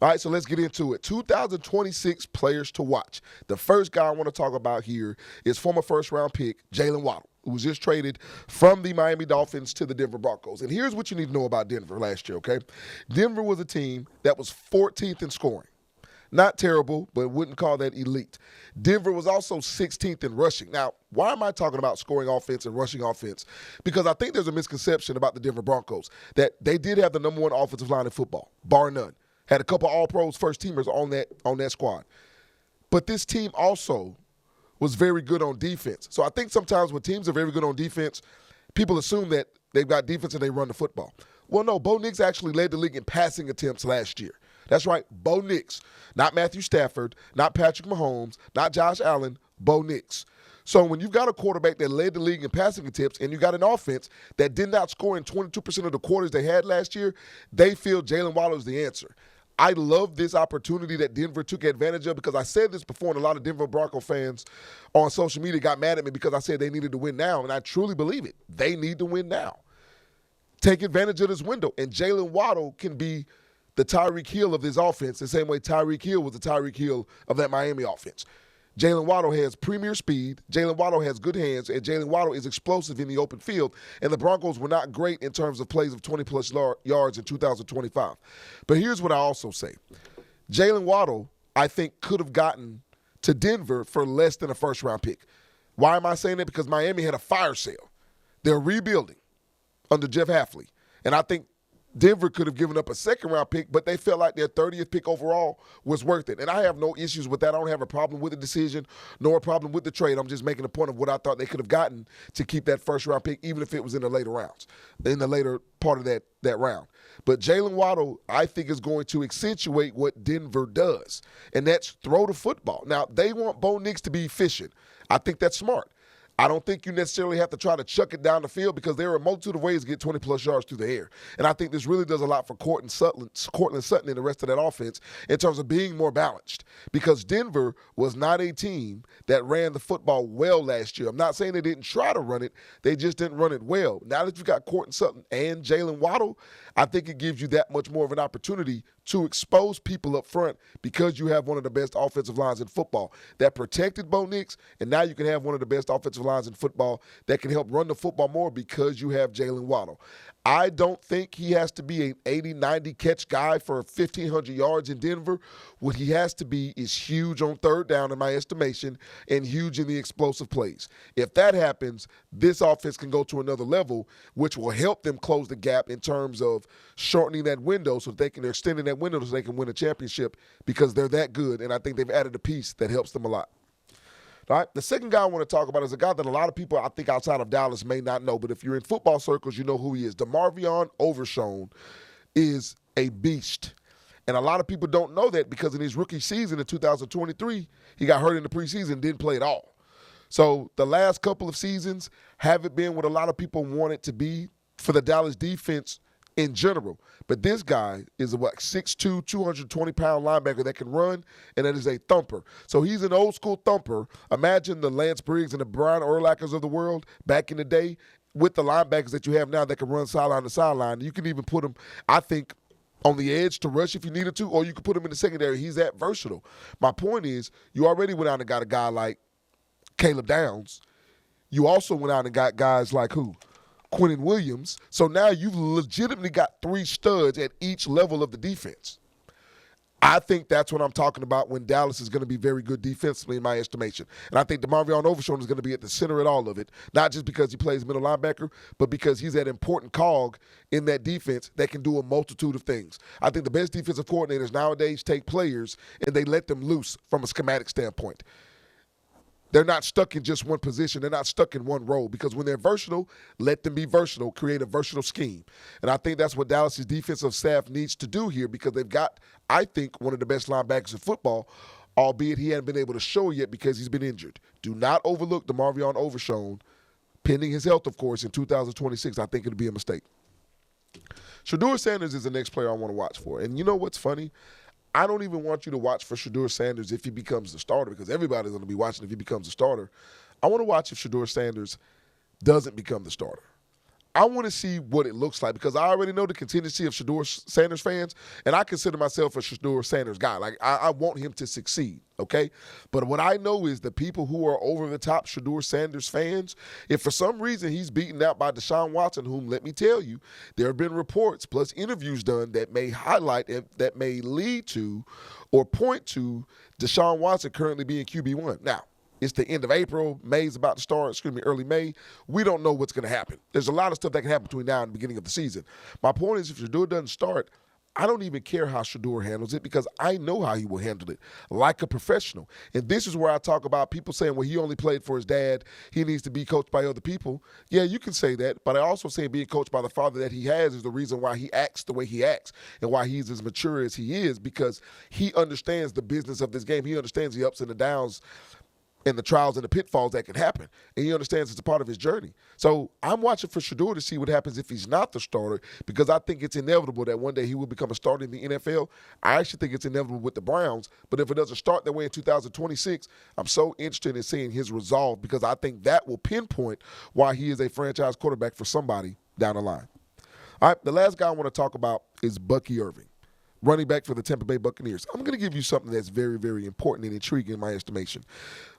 All right, so let's get into it. 2026 players to watch. The first guy I want to talk about here is former first-round pick Jaylen Waddle, who was just traded from the Miami Dolphins to the Denver Broncos. And here's what you need to know about Denver last year, okay? Denver was a team that was 14th in scoring. Not terrible, but wouldn't call that elite. Denver was also 16th in rushing. Now, why am I talking about scoring offense and rushing offense? Because I think there's a misconception about the Denver Broncos that they did have the number one offensive line in football, bar none. Had a couple All-Pros, first-teamers on that squad. But this team also was very good on defense. So I think sometimes when teams are very good on defense, people assume that they've got defense and they run the football. Well, no, Bo Nix actually led the league in passing attempts last year. That's right, Bo Nix. Not Matthew Stafford, not Patrick Mahomes, not Josh Allen, Bo Nix. So when you've got a quarterback that led the league in passing attempts and you got an offense that did not score in 22% of the quarters they had last year, they feel Jaylen Waddle is the answer. I love this opportunity that Denver took advantage of because I said this before, and a lot of Denver Bronco fans on social media got mad at me because I said they needed to win now, and I truly believe it. They need to win now. Take advantage of this window, and Jaylen Waddle can be the Tyreek Hill of this offense the same way Tyreek Hill was the Tyreek Hill of that Miami offense. Jaylen Waddle has premier speed, Jaylen Waddle has good hands, and Jaylen Waddle is explosive in the open field, and the Broncos were not great in terms of plays of 20-plus yards in 2025. But here's what I also say. Jaylen Waddle, I think, could have gotten to Denver for less than a first-round pick. Why am I saying that? Because Miami had a fire sale. They're rebuilding under Jeff Hafley, and I think Denver could have given up a second-round pick, but they felt like their 30th pick overall was worth it. And I have no issues with that. I don't have a problem with the decision nor a problem with the trade. I'm just making a point of what I thought they could have gotten to keep that first-round pick, even if it was in the later rounds, in the later part of that round. But Jaylen Waddle, I think, is going to accentuate what Denver does, and that's throw the football. Now, they want Bo Nix to be efficient. I think that's smart. I don't think you necessarily have to try to chuck it down the field because there are a multitude of ways to get 20-plus yards through the air. And I think this really does a lot for Courtland Sutton and the rest of that offense in terms of being more balanced because Denver was not a team that ran the football well last year. I'm not saying they didn't try to run it. They just didn't run it well. Now that you've got Courtland Sutton and Jaylen Waddle, I think it gives you that much more of an opportunity to expose people up front because you have one of the best offensive lines in football that protected Bo Nix, and now you can have one of the best offensive lines in football that can help run the football more because you have Jaylen Waddle. I don't think he has to be an 80, 90 catch guy for 1,500 yards in Denver. What he has to be is huge on third down in my estimation and huge in the explosive plays. If that happens, this offense can go to another level, which will help them close the gap in terms of shortening that window so they're extending that window so they can win a championship because they're that good, and I think they've added a piece that helps them a lot. All right, the second guy I want to talk about is a guy that a lot of people I think outside of Dallas may not know, but if you're in football circles, you know who he is. DeMarvion Overshown is a beast. And a lot of people don't know that because in his rookie season in 2023, he got hurt in the preseason and didn't play at all. So the last couple of seasons haven't been what a lot of people want it to be for the Dallas defense in general. But this guy is a 6'2", 220-pound linebacker that can run, and that is a thumper. So he's an old-school thumper. Imagine the Lance Briggs and the Brian Urlachers of the world back in the day with the linebackers that you have now that can run sideline to sideline. You can even put them, I think, on the edge to rush if you needed to, or you could put him in the secondary. He's that versatile. My point is, you already went out and got a guy like Caleb Downs. You also went out and got guys like who? Quinnen Williams. So now you've legitimately got three studs at each level of the defense. I think that's what I'm talking about when Dallas is going to be very good defensively in my estimation. And I think DeMarvion Overshown is going to be at the center of all of it, not just because he plays middle linebacker, but because he's that important cog in that defense that can do a multitude of things. I think the best defensive coordinators nowadays take players and they let them loose from a schematic standpoint. They're not stuck in just one position. They're not stuck in one role because when they're versatile, let them be versatile, create a versatile scheme. And I think that's what Dallas' defensive staff needs to do here because they've got, I think, one of the best linebackers in football, albeit he hadn't been able to show yet because he's been injured. Do not overlook DeMarvion Overshown, pending his health, of course, in 2026. I think it'll be a mistake. Shedeur Sanders is the next player I want to watch for. And you know what's funny? I don't even want you to watch for Shedeur Sanders if he becomes the starter because everybody's going to be watching if he becomes the starter. I want to watch if Shedeur Sanders doesn't become the starter. I want to see what it looks like because I already know the contingency of Shedeur Sanders fans, and I consider myself a Shedeur Sanders guy. Like, I want him to succeed, okay? But what I know is the people who are over-the-top Shedeur Sanders fans, if for some reason he's beaten out by Deshaun Watson, whom, let me tell you, there have been reports plus interviews done that may highlight and that may lead to or point to Deshaun Watson currently being QB1. Now, it's the end of April. May's about to start, early May. We don't know what's going to happen. There's a lot of stuff that can happen between now and the beginning of the season. My point is, if Shedeur doesn't start, I don't even care how Shedeur handles it because I know how he will handle it, like a professional. And this is where I talk about people saying, well, he only played for his dad. He needs to be coached by other people. Yeah, you can say that, but I also say being coached by the father that he has is the reason why he acts the way he acts and why he's as mature as he is, because he understands the business of this game. He understands the ups and the downs and the trials and the pitfalls that can happen. And he understands it's a part of his journey. So I'm watching for Shedeur to see what happens if he's not the starter, because I think it's inevitable that one day he will become a starter in the NFL. I actually think it's inevitable with the Browns. But if it doesn't start that way in 2026, I'm so interested in seeing his resolve, because I think that will pinpoint why he is a franchise quarterback for somebody down the line. All right, the last guy I want to talk about is Bucky Irving, running back for the Tampa Bay Buccaneers. I'm going to give you something that's very, very important and intriguing in my estimation.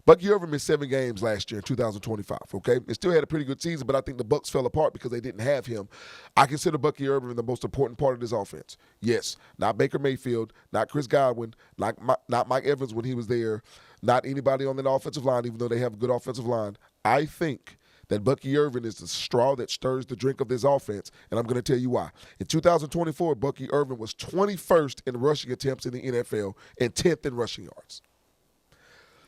Bucky Irving missed 7 games last year in 2025, okay? It still had a pretty good season, but I think the Bucs fell apart because they didn't have him. I consider Bucky Irving the most important part of this offense. Yes, not Baker Mayfield, not Chris Godwin, not Mike Evans when he was there, not anybody on that offensive line, even though they have a good offensive line. I think that Bucky Irving is the straw that stirs the drink of this offense, and I'm going to tell you why. In 2024, Bucky Irving was 21st in rushing attempts in the NFL and 10th in rushing yards.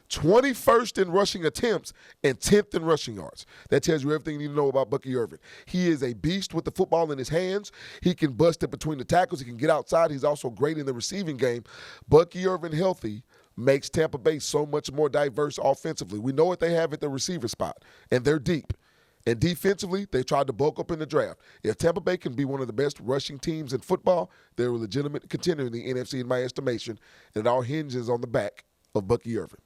21st in rushing attempts and 10th in rushing yards. That tells you everything you need to know about Bucky Irving. He is a beast with the football in his hands. He can bust it between the tackles. He can get outside. He's also great in the receiving game. Bucky Irving healthy makes Tampa Bay so much more diverse offensively. We know what they have at the receiver spot, and they're deep. And defensively, they tried to bulk up in the draft. If Tampa Bay can be one of the best rushing teams in football, they're a legitimate contender in the NFC in my estimation, and it all hinges on the back of Bucky Irving.